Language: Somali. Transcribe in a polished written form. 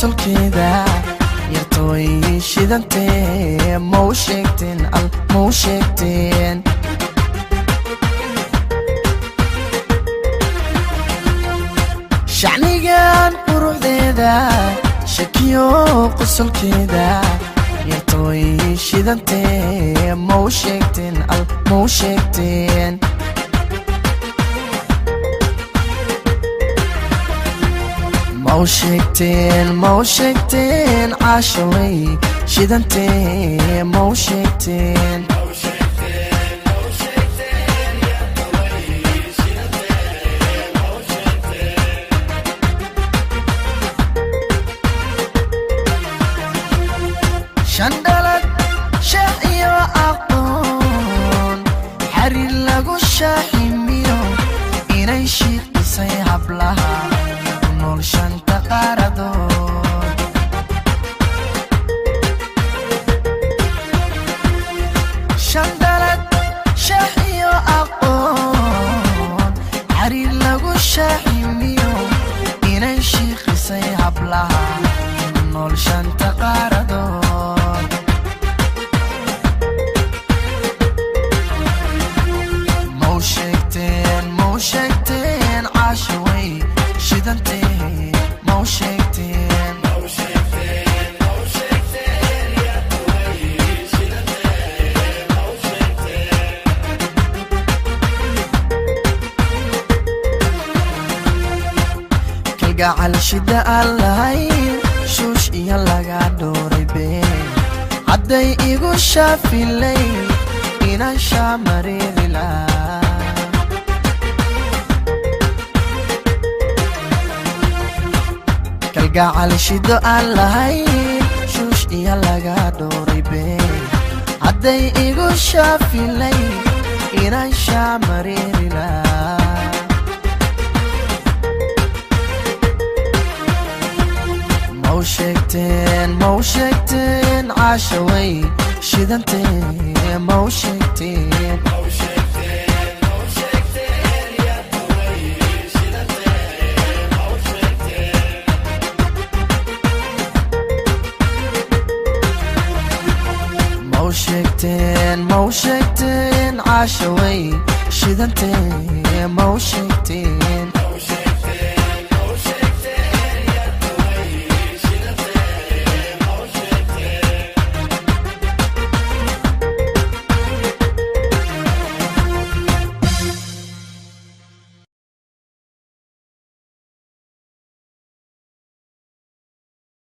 qosolkeeda yartooy shidantee mau sheegteen al mau sheegteen shacnigan quruxdeeda shakiyo qosolkeeda yartooy shidantee mau sheegteen al mau sheegteen mau sheegteen caashaway shidantee mau sheegteen shandalad sheekh iyo aqoon xariir lagu shaaximiyo inay shiiqisay hablaha nool shanta qaaradood shandalad sheekh iyo aqoon xariir lagu shaaximiyo inay shiiqisay hablaha nool shanta qaaradood mau sheegteen caashaway shidantee mau sheegteen kalgacal shida aan lahayn shuush iyo laga dhooray been hadday igu shaafilay inaan shaamareeri lahaa kalgacal shido aan lahayn shuush iyo laga dhooray been hadday igu shaafilay inaan shaamareeri lahaa mau sheegteen caashaway shidantee mau sheegteen mau sheegteen caashaway shidantee mau sheegteen